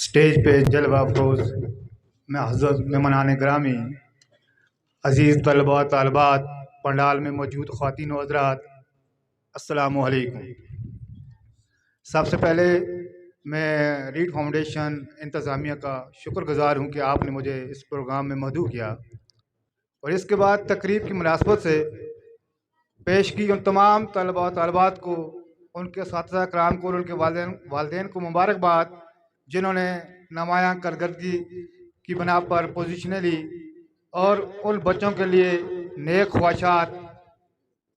Stage पे जलवा अफरोज़ में हज़रत मेहमानान ग्रामी, अज़ीज़ तलबा तालबात, पंडाल में मौजूद ख़वातीन व हज़रात, अस्सलामु अलैकुम। सबसे पहले मैं रीड फाउंडेशन इंतज़ामिया का शुक्रगुज़ार हूँ कि आपने मुझे इस प्रोग्राम में मदऊ किया। और इसके बाद तकरीब की मुनासबत से पेश की उन तमाम तलबा तालबात को, उनके साथिया कराम को और उनके वालिदैन को मुबारकबाद, जिन्होंने नुमायाँ कारकर्दगी की बना पर पोजीशनें ली, और उन बच्चों के लिए नेक ख्वाहिशात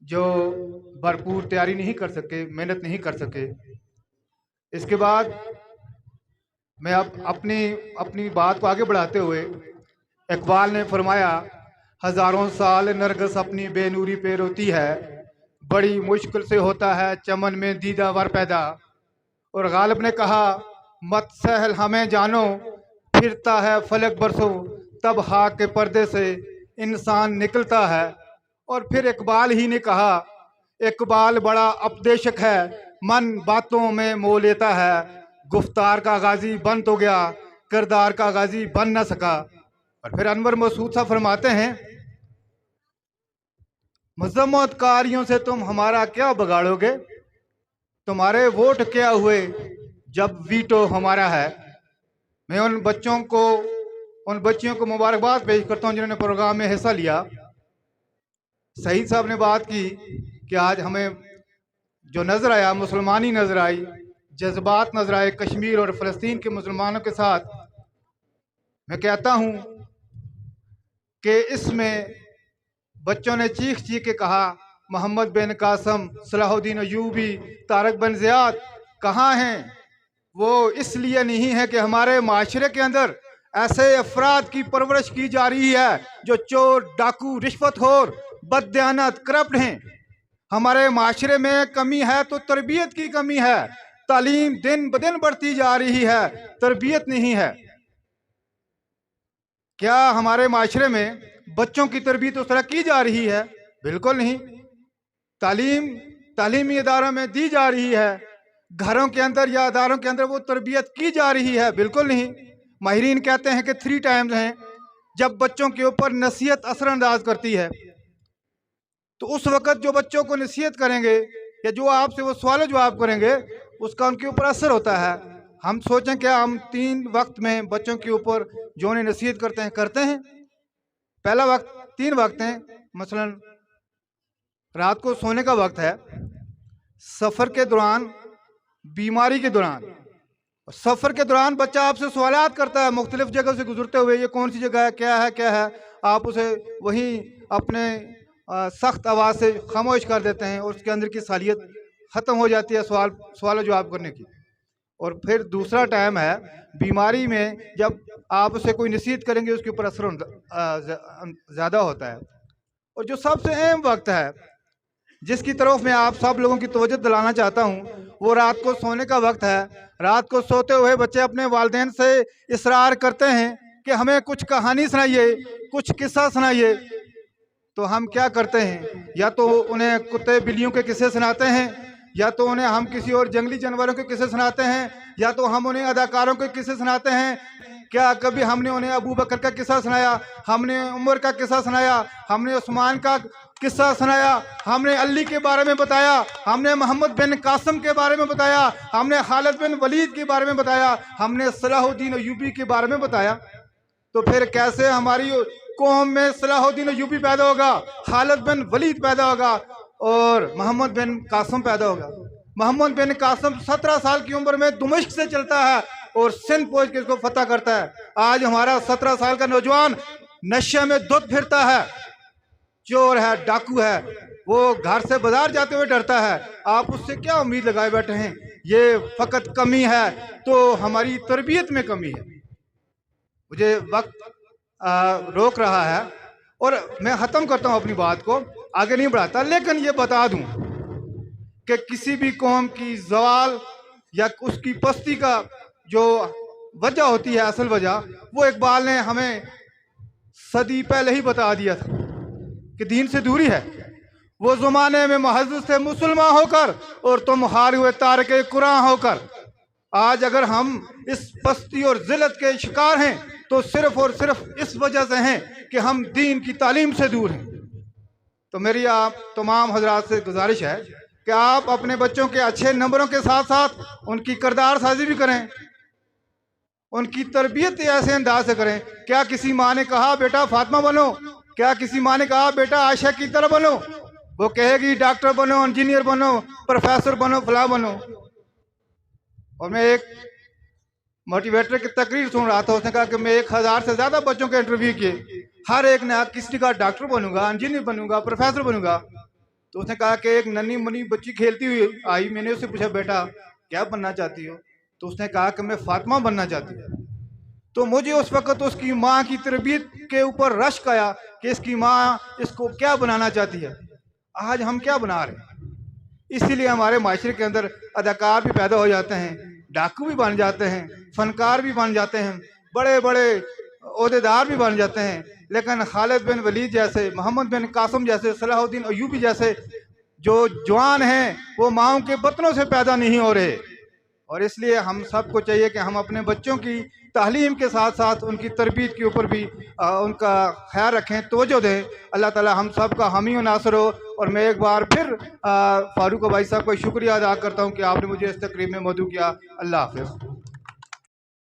जो भरपूर तैयारी नहीं कर सके, मेहनत नहीं कर सके। इसके बाद मैं अब अपनी बात को आगे बढ़ाते हुए, इकबाल ने फरमाया, हज़ारों साल नरगिस अपनी बेनूरी पे रोती है, बड़ी मुश्किल से होता है चमन में दीदावर पैदा। और गालिब ने कहा, मत सहल हमें जानो, फिरता है फलक बरसों, तब हाक के पर्दे से इंसान निकलता है। और फिर इकबाल ही ने कहा, इकबाल बड़ा उपदेशक है, मन बातों में मोह लेता है, गुफ्तार का गाजी बन तो गया, किरदार का गाजी बन न सका। और फिर अनवर मसूद साहब फरमाते हैं, मजम्मतकारियों से तुम हमारा क्या बगाड़ोगे, तुम्हारे वोट क्या हुए जब वीटो हमारा है। मैं उन बच्चियों को मुबारकबाद पेश करता हूं जिन्होंने प्रोग्राम में हिस्सा लिया। सईद साहब ने बात की कि आज हमें जो नजर आया, मुसलमानी नजर आई, जज्बात नजर आए कश्मीर और फ़लस्तीन के मुसलमानों के साथ। मैं कहता हूं कि इसमें बच्चों ने चीख चीख के कहा, मोहम्मद बिन कासम, सलाहुद्दीन अयूबी, तारक बिन ज़ियाद कहाँ हैं। वो इसलिए नहीं है कि हमारे माशरे के अंदर ऐसे अफराद की परवरिश की जा रही है जो चोर, डाकू, रिश्वतखोर, बददयानत, करप्ट हैं। हमारे माशरे में कमी है तो तरबियत की कमी है। तालीम दिन ब दिन बढ़ती जा रही है, तरबियत नहीं है। क्या हमारे माशरे में बच्चों की तरबियत उस तरह की जा रही है? बिल्कुल नहीं। तालीमी इदारों में दी जा रही है, घरों के अंदर या इदारों के अंदर वो तरबियत की जा रही है? बिल्कुल नहीं। माहिरीन कहते हैं कि 3 टाइम्स हैं जब बच्चों के ऊपर नसीहत असरअंदाज करती है। तो उस वक्त जो बच्चों को नसीहत करेंगे या जो आपसे वो सवाल जवाब करेंगे, उसका उनके ऊपर असर होता है। हम सोचें कि हम 3 वक्त में बच्चों के ऊपर जो उन्हें नसीहत करते हैं। पहला वक्त 3 वक्त हैं, मसलन रात को सोने का वक्त है, सफ़र के दौरान, बीमारी के दौरान। सफ़र के दौरान बच्चा आपसे सवालात करता है मुख्तलिफ जगह से गुजरते हुए, ये कौन सी जगह है, क्या है। आप उसे वहीं अपने सख्त आवाज़ से खामोश कर देते हैं और उसके अंदर की सालियत ख़त्म हो जाती है सवाल जवाब करने की। और फिर दूसरा टाइम है बीमारी में, जब आप उसे कोई नसीहत करेंगे उसके ऊपर असर ज़्यादा होता है। और जो सबसे अहम वक्त है जिसकी तरफ मैं आप सब लोगों की तवज्जो दिलाना चाहता हूँ, वो रात को सोने का वक्त है। रात को सोते हुए बच्चे अपने वालिदैन से इसरार करते हैं कि हमें कुछ कहानी सुनाइए, कुछ किस्सा सुनाइए। तो हम क्या करते हैं, या तो उन्हें कुत्ते बिल्लियों के किस्से सुनाते हैं, या तो उन्हें हम किसी और जंगली जानवरों के किस्से सुनाते हैं, या तो हम उन्हें अदाकारों के किस्से सुनाते हैं। क्या कभी हमने उन्हें अबू बकर का किस्सा सुनाया, हमने उमर का किस्सा सुनाया, हमने उस्मान का किस्सा सुनाया, हमने अली के बारे में बताया, हमने मोहम्मद बिन कासम के बारे में बताया, हमने खालिद बिन वलीद के बारे में बताया, हमने सलाहुद्दीन अयूबी के बारे में बताया। तो फिर कैसे हमारी कौम में सलाहुद्दीन अयूबी पैदा होगा, खालिद बिन वलीद पैदा होगा और मोहम्मद बिन कासम पैदा होगा। मोहम्मद बिन कासम 17 साल की उम्र में दमिश्क से चलता है और सिंध पहुंच के इसको फतह करता है। आज हमारा 17 साल का नौजवान नशे में धुत फिरता है, चोर है, डाकू है, वो घर से बाजार जाते हुए डरता है। आप उससे क्या उम्मीद लगाए बैठे हैं? ये फकत कमी है तो हमारी तरबियत में कमी है। मुझे वक्त रोक रहा है और मैं ख़त्म करता हूँ, अपनी बात को आगे नहीं बढ़ाता। लेकिन ये बता दूं कि किसी भी कौम की ज़वाल या उसकी पस्ती का जो वजह होती है, असल वजह, वो इकबाल ने हमें सदी पहले ही बता दिया था कि दीन से दूरी है। वो ज़माने में मुहज़्ज़िज़ से मुसलमान होकर और तुम हारे हुए तारके कुरान होकर। आज अगर हम इस पस्ती और जिल्लत के शिकार हैं तो सिर्फ और सिर्फ इस वजह से हैं कि हम दीन की तालीम से दूर हैं। तो मेरी आप तमाम हजरात से गुजारिश है कि आप अपने बच्चों के अच्छे नंबरों के साथ साथ उनकी किरदार साजी भी करें, उनकी तरबियत ऐसे अंदाज से करें। क्या किसी माँ ने कहा बेटा फातिमा बनो? क्या किसी माँ ने कहा बेटा आयशा की तरह बनो? वो कहेगी डॉक्टर बनो, इंजीनियर बनो, प्रोफेसर बनो, फला बनो। और मैं एक मोटिवेटर की तकरीर सुन रहा था, उसने कहा कि मैं 1000 से ज्यादा बच्चों के इंटरव्यू किए, हर एक ने किसी ने कहा डॉक्टर बनूंगा, इंजीनियर बनूंगा, प्रोफेसर बनूंगा। तो उसने कहा कि एक नन्ही मुन्नी बच्ची खेलती हुई आई, मैंने उससे पूछा बेटा क्या बनना चाहती हो? तो उसने कहा कि मैं फातिमा बनना चाहती हूँ। तो मुझे उस वक्त उसकी माँ की तरबियत के ऊपर रश्क आया कि इसकी माँ इसको क्या बनाना चाहती है। आज हम क्या बना रहे हैं? इसीलिए हमारे माशरे के अंदर अदाकार भी पैदा हो जाते हैं, डाकू भी बन जाते हैं, फनकार भी बन जाते हैं, बड़े बड़े ओहदेदार भी बन जाते हैं, लेकिन खालिद बिन वलीद जैसे, मोहम्मद बिन कासिम जैसे, सलाहुद्दीन अयूबी जैसे जो जवान हैं वो माओं के बतनों से पैदा नहीं हो रहे। और इसलिए हम सबको चाहिए कि हम अपने बच्चों की तालीम के साथ साथ उनकी तरबियत के ऊपर भी उनका ख्याल रखें, तवज्जो दें। अल्लाह ताला हम सब का हामी और नासर हो। और मैं एक बार फिर फारूक भाई साहब को शुक्रिया अदा करता हूँ कि आपने मुझे इस तकरीब में मौजूद किया। अल्लाह हाफ़िज़।